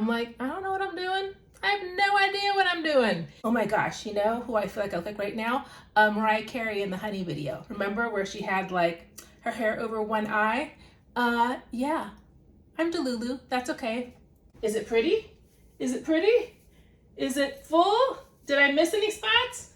I'm like, I don't know what I'm doing. I have no idea what I'm doing. Oh my gosh, you know who I feel like I look like right now? Mariah Carey in the Honey video. Remember where she had like her hair over one eye? Yeah, I'm Delulu, that's okay. Is it pretty? Is it pretty? Is it full? Did I miss any spots?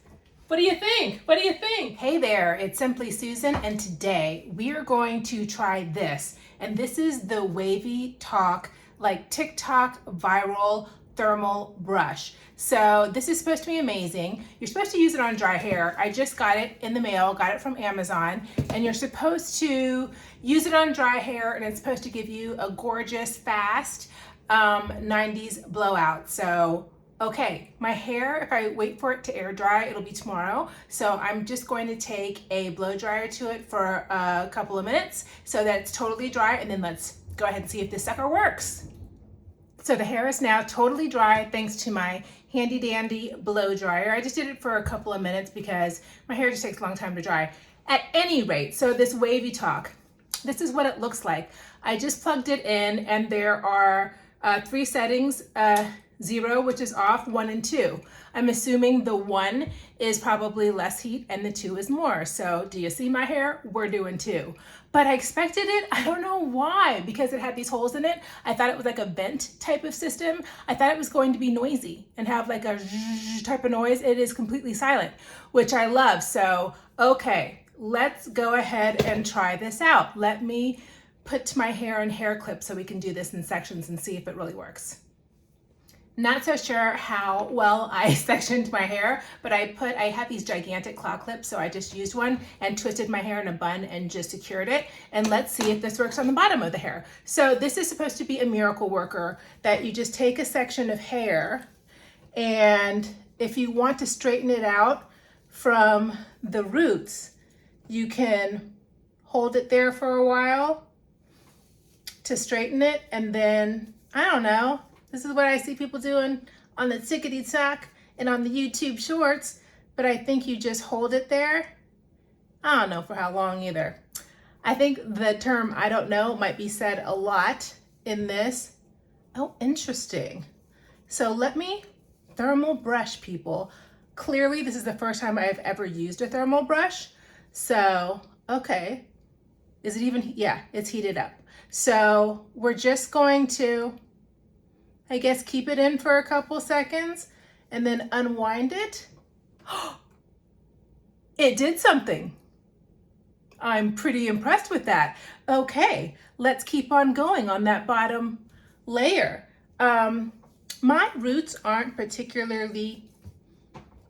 What do you think? What do you think? Hey there, it's Simply Susan, and today we are going to try this. And this is the WavyTalk, like TikTok viral thermal brush. So this is supposed to be amazing. You're supposed to use it on dry hair. I just got it in the mail, got it from Amazon, and you're supposed to use it on dry hair, and it's supposed to give you a gorgeous, fast 90s blowout. So okay, my hair, if I wait for it to air dry, it'll be tomorrow. So I'm just going to take a blow dryer to it for a couple of minutes so that it's totally dry, and then let's go ahead and see if this sucker works. So the hair is now totally dry thanks to my handy dandy blow dryer. I just did it for a couple of minutes because my hair just takes a long time to dry. At any rate, so this WavyTalk, this is what it looks like. I just plugged it in, and there are 3 settings, 0, which is off, 1 and 2. I'm assuming the 1 is probably less heat and the 2 is more. So do you see my hair? We're doing 2. But I expected it, I don't know why, because it had these holes in it. I thought it was like a vent type of system. I thought it was going to be noisy and have like a type of noise. It is completely silent, which I love. So, okay, let's go ahead and try this out. Let me put my hair in hair clips so we can do this in sections and see if it really works. Not so sure how well I sectioned my hair, but I have these gigantic claw clips, so I just used one and twisted my hair in a bun and just secured it. And let's see if this works on the bottom of the hair. So this is supposed to be a miracle worker, that you just take a section of hair, and if you want to straighten it out from the roots, you can hold it there for a while to straighten it, and then, I don't know, this is what I see people doing on the TikTok and on the YouTube shorts, but I think you just hold it there. I don't know for how long either. I think the term "I don't know" might be said a lot in this. Oh, interesting. So let me thermal brush, people. Clearly, this is the first time I've ever used a thermal brush. So, okay. Is it even? Yeah, it's heated up. So we're just going to, I guess, keep it in for a couple seconds and then unwind it. It did something. I'm pretty impressed with that. Okay, let's keep on going on that bottom layer. My roots aren't particularly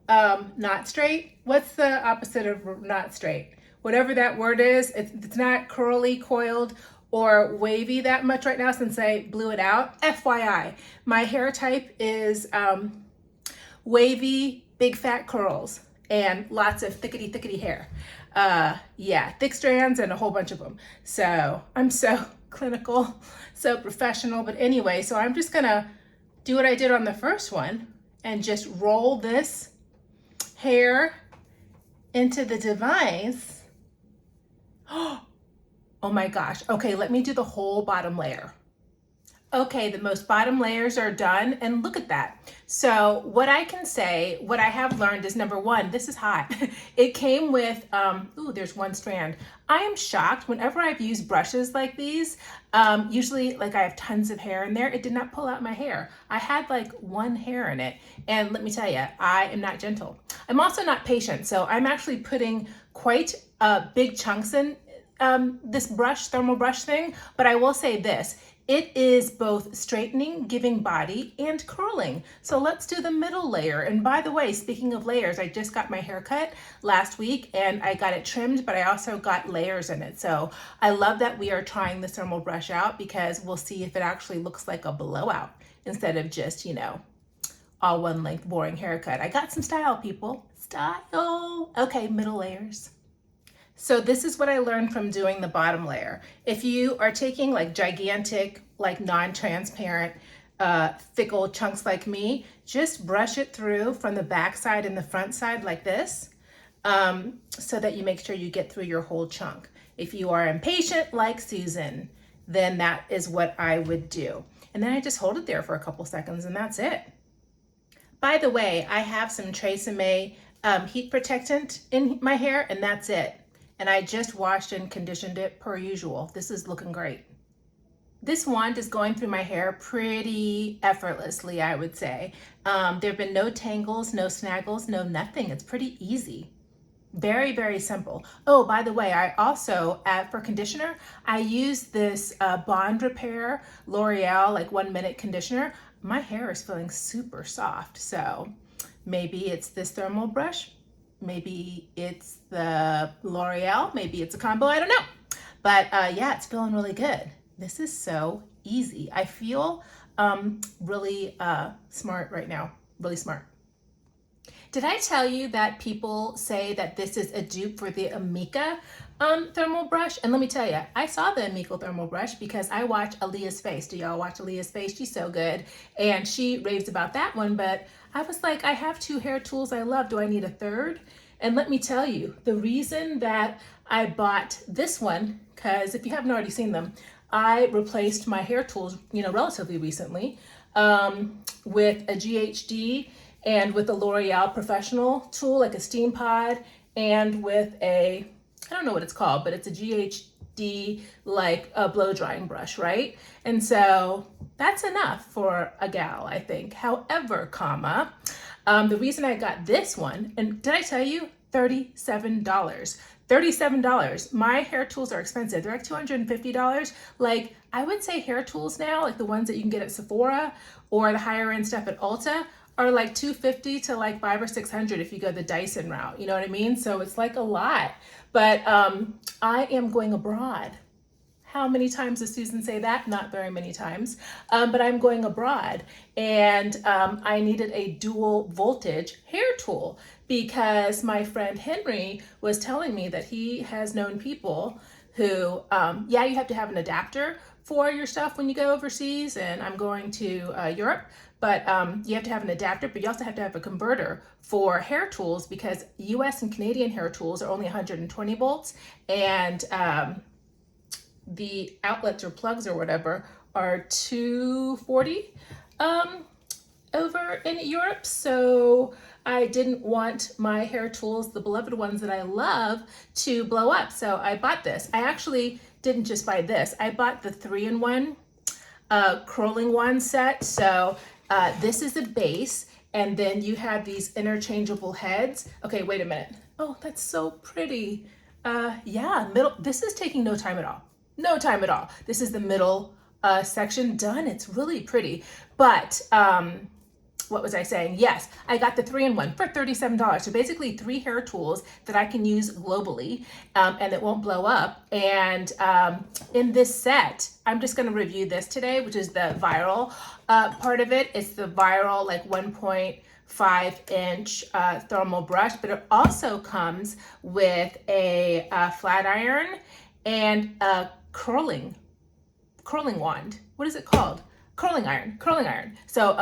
not straight. What's the opposite of not straight? Whatever that word is, it's not curly, coiled, or wavy that much right now since I blew it out. FYI, my hair type is wavy, big fat curls, and lots of thickety hair. Yeah, thick strands and a whole bunch of them. So I'm so clinical, so professional. But anyway, so I'm just gonna do what I did on the first one and just roll this hair into the device. Oh my gosh. Okay, let me do the whole bottom layer. Okay, the most bottom layers are done, and look at that. So what I can say, what I have learned is, number one, this is hot. It came with, ooh, there's one strand. I am shocked whenever I've used brushes like these, usually like I have tons of hair in there, it did not pull out my hair. I had like one hair in it, and let me tell you, I am not gentle. I'm also not patient, so I'm actually putting quite big chunks in this brush, thermal brush thing, but I will say this, it is both straightening, giving body, and curling. So let's do the middle layer. And by the way, speaking of layers, I just got my hair cut last week and I got it trimmed, but I also got layers in it. So I love that we are trying this thermal brush out because we'll see if it actually looks like a blowout instead of just, you know, all one length boring haircut. I got some style, people. Style. Okay, middle layers. So this is what I learned from doing the bottom layer. If you are taking like gigantic, like non-transparent, fickle chunks like me, just brush it through from the back side and the front side like this, so that you make sure you get through your whole chunk. If you are impatient like Susan, then that is what I would do. And then I just hold it there for a couple seconds and that's it. By the way, I have some Tresemme heat protectant in my hair and that's it. And I just washed and conditioned it per usual. This is looking great. This wand is going through my hair pretty effortlessly, I would say. There have been no tangles, no snaggles, no nothing. It's pretty easy. Very, very simple. Oh, by the way, I also, for conditioner, I use this Bond Repair L'Oreal like 1 minute conditioner. My hair is feeling super soft. So maybe it's this thermal brush. Maybe it's the L'Oreal. Maybe it's a combo. I don't know. But yeah, it's feeling really good. This is so easy. I feel really smart right now. Really smart. Did I tell you that people say that this is a dupe for the Amica thermal brush? And let me tell you, I saw the Amica thermal brush because I watch Aaliyah's Face. Do y'all watch Aaliyah's Face? She's so good. And she raves about that one, but I was like, I have 2 hair tools I love. Do I need a third? And let me tell you, the reason that I bought this one, because if you haven't already seen them, I replaced my hair tools, relatively recently with a GHD and with a L'Oreal professional tool, like a steam pod, and with I don't know what it's called, but it's a GHD, like a blow drying brush, right? And so that's enough for a gal, I think. However, the reason I got this one, and did I tell you, $37. $37. My hair tools are expensive. They're like $250. Like, I would say hair tools now, like the ones that you can get at Sephora or the higher end stuff at Ulta, are like $250 to like $500 or $600 if you go the Dyson route. You know what I mean? So it's like a lot. But I am going abroad. How many times does Susan say that? Not very many times. But I'm going abroad and I needed a dual voltage hair tool because my friend Henry was telling me that he has known people who, yeah, you have to have an adapter for your stuff when you go overseas, and I'm going to Europe, but you have to have an adapter, but you also have to have a converter for hair tools because US and Canadian hair tools are only 120 volts, and the outlets or plugs or whatever are 240 over in Europe. So I didn't want my hair tools, the beloved ones that I love, to blow up. So I bought this. I actually didn't just buy this. I bought the 3-in-1 curling wand set. So this is a base, and then you have these interchangeable heads. Okay, wait a minute. Oh, that's so pretty. Yeah, middle. This is taking no time at all. No time at all. This is the middle section done. It's really pretty. But what was I saying? Yes, I got the 3-in-1 for $37. So basically 3 hair tools that I can use globally and it won't blow up. And in this set, I'm just going to review this today, which is the viral part of it. It's the viral like 1.5-inch thermal brush, but it also comes with a flat iron and a curling wand. What is it called? Curling iron. So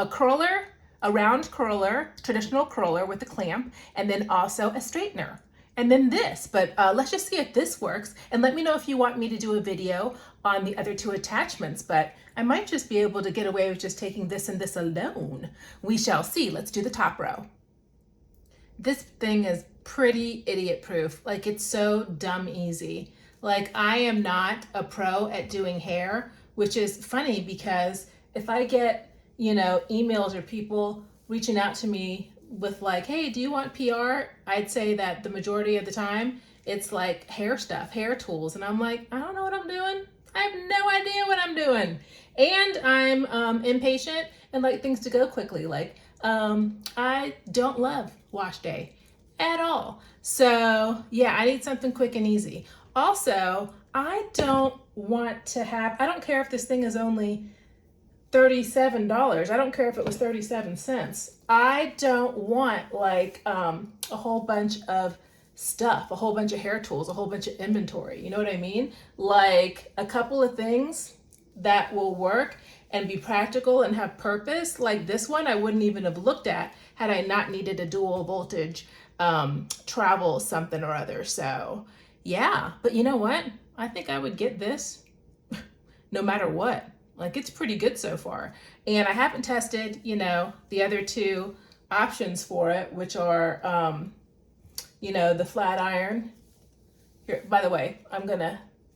a round curler, traditional curler with a clamp, and then also a straightener. And then this, but let's just see if this works. And let me know if you want me to do a video on the other 2 attachments, but I might just be able to get away with just taking this and this alone. We shall see. Let's do the top row. This thing is pretty idiot proof. Like, it's so dumb easy. Like, I am not a pro at doing hair, which is funny because if I get, emails or people reaching out to me with like, hey, do you want PR? I'd say that the majority of the time it's like hair stuff, hair tools. And I'm like, I don't know what I'm doing. I have no idea what I'm doing. And I'm impatient and like things to go quickly. Like, I don't love wash day at all. So yeah, I need something quick and easy. Also, I don't care if this thing is only $37. I don't care if it was 37 cents. I don't want like a whole bunch of stuff, a whole bunch of hair tools, a whole bunch of inventory. You know what I mean? Like a couple of things that will work and be practical and have purpose. Like this one, I wouldn't even have looked at had I not needed a dual voltage travel something or other. So yeah, but you know what? I think I would get this no matter what. Like, it's pretty good so far. And I haven't tested, you know, the other two options for it, which are, you know, the flat iron. Here, by the way,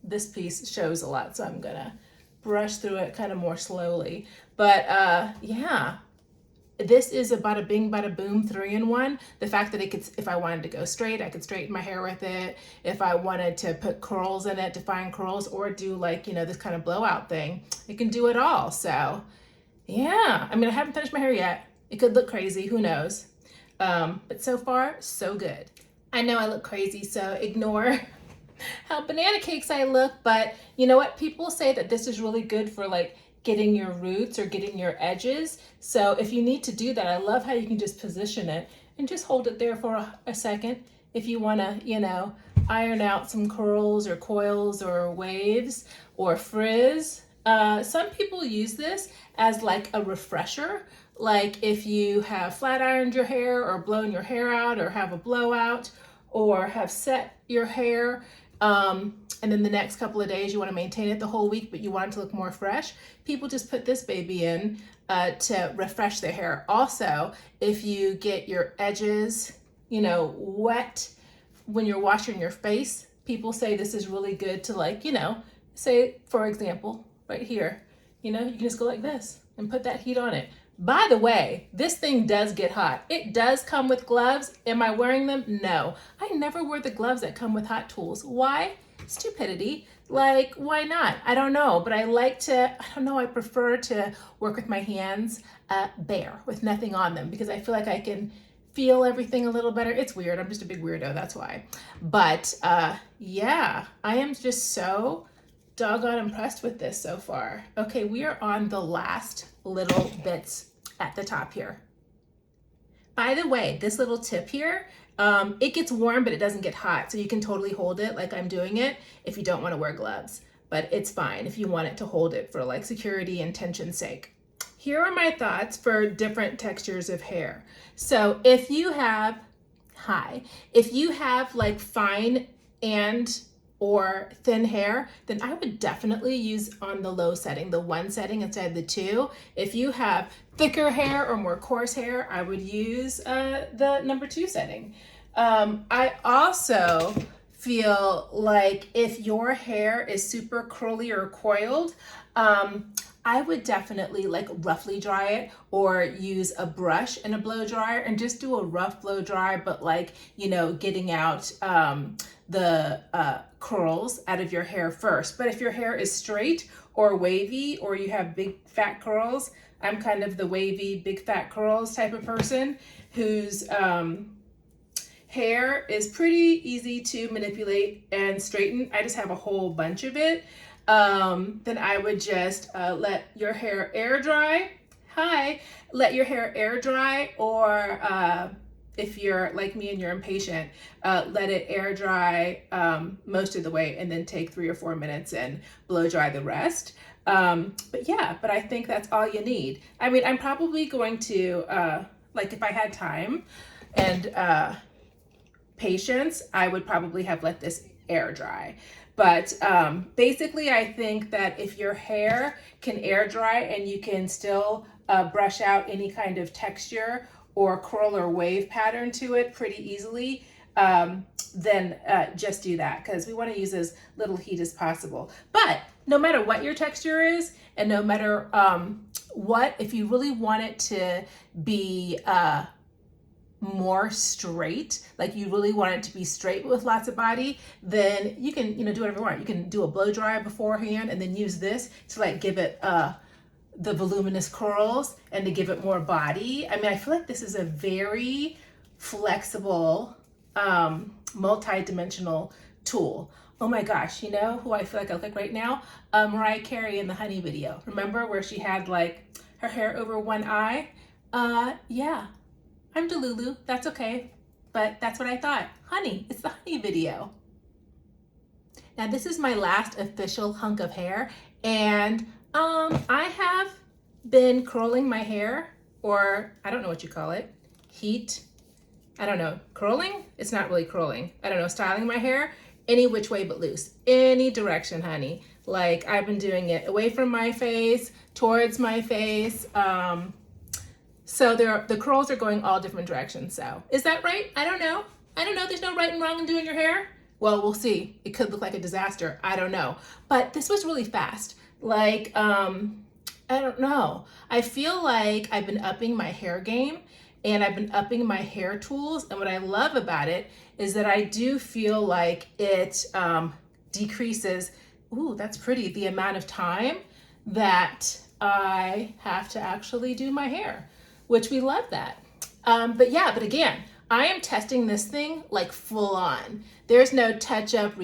this piece shows a lot, so I'm gonna brush through it kind of more slowly. But yeah, this is a bada bing, bada boom 3-in-1. The fact that it could, if I wanted to go straight, I could straighten my hair with it. If I wanted to put curls in it, define curls, or do like, you know, this kind of blowout thing, it can do it all. So yeah, I mean, I haven't finished my hair yet. It could look crazy, who knows? But so far, so good. I know I look crazy, so ignore how banana cakes I look, but you know what? People say that this is really good for like getting your roots or getting your edges. So if you need to do that, I love how you can just position it and just hold it there for a second. If you wanna, you know, iron out some curls or coils or waves or frizz. Some people use this as like a refresher. Like if you have flat ironed your hair or blown your hair out or have a blowout or have set your hair, and then the next couple of days you want to maintain it the whole week, but you want it to look more fresh, people just put this baby in to refresh their hair. Also, if you get your edges, you know, wet when you're washing your face, people say this is really good to, like, you know, say for example, right here, you know, you can just go like this and put that heat on it. By the way, this thing does get hot. It does come with gloves. Am I wearing them? No. I never wear the gloves that come with hot tools. Why? Stupidity. Like, why not? I don't know, but I like to, I don't know, I prefer to work with my hands bare, with nothing on them, because I feel like I can feel everything a little better. It's weird. I'm just a big weirdo, that's why. But yeah, I am just so doggone impressed with this so far. Okay, we are on the last little bits at the top here. By the way, this little tip here, it gets warm, but it doesn't get hot. So you can totally hold it like I'm doing it if you don't want to wear gloves, but it's fine if you want it to hold it for like security and tension's sake. Here are my thoughts for different textures of hair. So if you have, if you have like fine and or thin hair, then I would definitely use on the low setting, the 1 setting instead of the 2. If you have thicker hair or more coarse hair, I would use the number 2 setting. I also feel like if your hair is super curly or coiled, I would definitely like roughly dry it or use a brush and a blow dryer and just do a rough blow dry, but like, you know, getting out the curls out of your hair first. But if your hair is straight or wavy or you have big fat curls, I'm kind of the wavy big fat curls type of person whose hair is pretty easy to manipulate and straighten. I just have a whole bunch of it. Then I would just let your hair air dry. Let your hair air dry, or if you're like me and you're impatient, let it air dry most of the way and then take 3 or 4 minutes and blow dry the rest. But yeah, but I think that's all you need. I mean, I'm probably going to, like if I had time and patience, I would probably have let this air dry. But basically, I think that if your hair can air dry and you can still brush out any kind of texture or curl or wave pattern to it pretty easily, then just do that, because we want to use as little heat as possible. But no matter what your texture is, and no matter what, if you really want it to be more straight, like you really want it to be straight with lots of body, then you can, you know, do whatever you want. You can do a blow dryer beforehand and then use this to like give it the voluminous curls and to give it more body. I mean, I feel like this is a very flexible, multi-dimensional tool. Oh my gosh, you know who I feel like I look like right now? Mariah Carey in the Honey video. Remember where she had like her hair over one eye? Yeah. I'm Delulu, that's okay, but that's what I thought. Honey, it's the Honey video. Now this is my last official hunk of hair, and I have been curling my hair, or I don't know what you call it, I don't know, curling? It's not really curling. I don't know, styling my hair any which way but loose, any direction, honey. Like I've been doing it away from my face, towards my face. So the curls are going all different directions. So is that right? I don't know. I don't know. There's no right and wrong in doing your hair. Well, we'll see. It could look like a disaster. I don't know. But this was really fast. Like, I don't know. I feel like I've been upping my hair game and I've been upping my hair tools. And what I love about it is that I do feel like it decreases, ooh, that's pretty, the amount of time that I have to actually do my hair, which we love that. But again, I am testing this thing like full on. There's no touch up,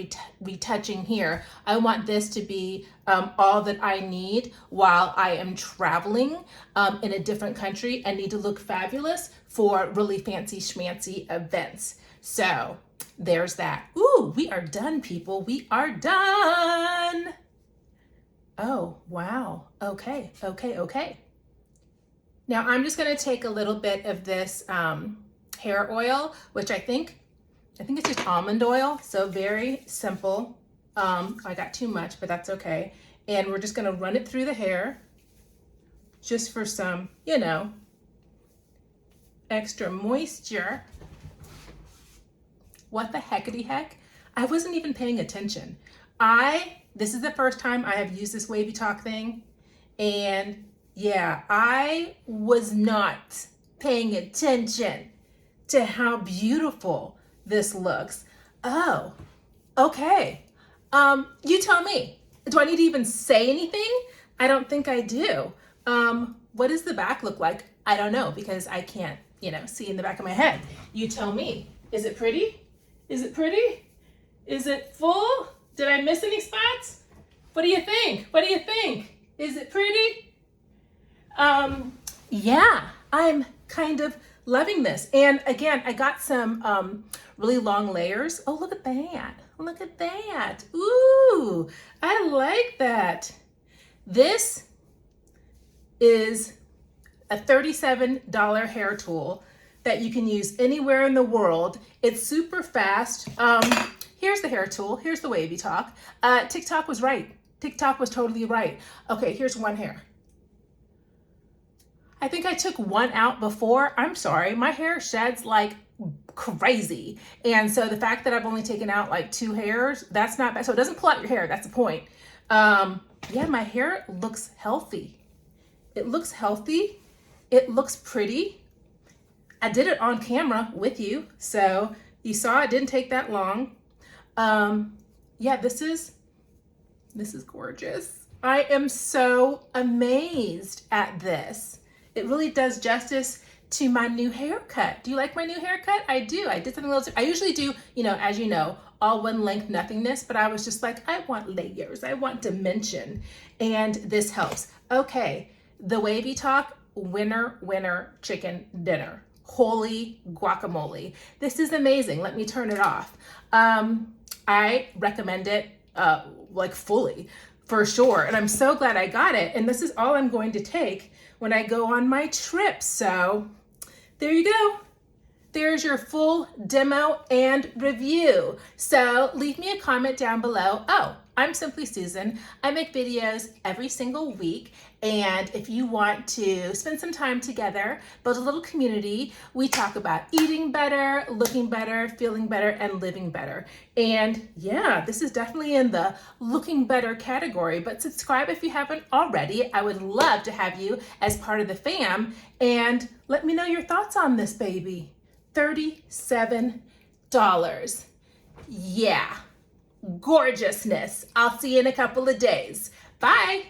retouching here. I want this to be all that I need while I am traveling in a different country and need to look fabulous for really fancy schmancy events. So there's that. Ooh, we are done, people. We are done. Oh, wow. Okay. Now I'm just gonna take a little bit of this hair oil, which I think it's just almond oil, so very simple. I got too much, but that's okay. And we're just gonna run it through the hair just for some, you know, extra moisture. What the heckity heck? I wasn't even paying attention. This is the first time I have used this WavyTalk thing, and yeah, I was not paying attention to how beautiful this looks. Oh, okay. You tell me. Do I need to even say anything? I don't think I do. What does the back look like? I don't know because I can't, you know, see in the back of my head. You tell me. Is it pretty? Is it pretty? Is it full? Did I miss any spots? What do you think? What do you think? Is it pretty? Yeah, I'm kind of loving this. And again, I got some really long layers. Oh, look at that. Look at that. Ooh, I like that. This is a $37 hair tool that you can use anywhere in the world. It's super fast. Here's the hair tool. Here's the WavyTalk. TikTok was right. TikTok was totally right. Okay, here's one hair. I think I took one out before. I'm sorry, my hair sheds like crazy. And so the fact that I've only taken out like 2 hairs, that's not bad. So it doesn't pull out your hair, that's the point. Yeah, my hair looks healthy. It looks healthy. It looks pretty. I did it on camera with you. So you saw it didn't take that long. Yeah, this is gorgeous. I am so amazed at this. It really does justice to my new haircut. Do you like my new haircut? I do. I did something a little, I usually do, you know, as you know, all one length nothingness, but I was just like, I want layers. I want dimension. And this helps. Okay. The WavyTalk winner chicken dinner. Holy guacamole. This is amazing. Let me turn it off. I recommend it like fully for sure. And I'm so glad I got it. And this is all I'm going to take when I go on my trip. So there you go. There's your full demo and review. So leave me a comment down below. Oh, I'm Simply Susan. I make videos every single week. And if you want to spend some time together, build a little community, we talk about eating better, looking better, feeling better, and living better. And yeah, this is definitely in the looking better category, but subscribe if you haven't already. I would love to have you as part of the fam, and let me know your thoughts on this baby. $37. Yeah, gorgeousness. I'll see you in a couple of days. Bye.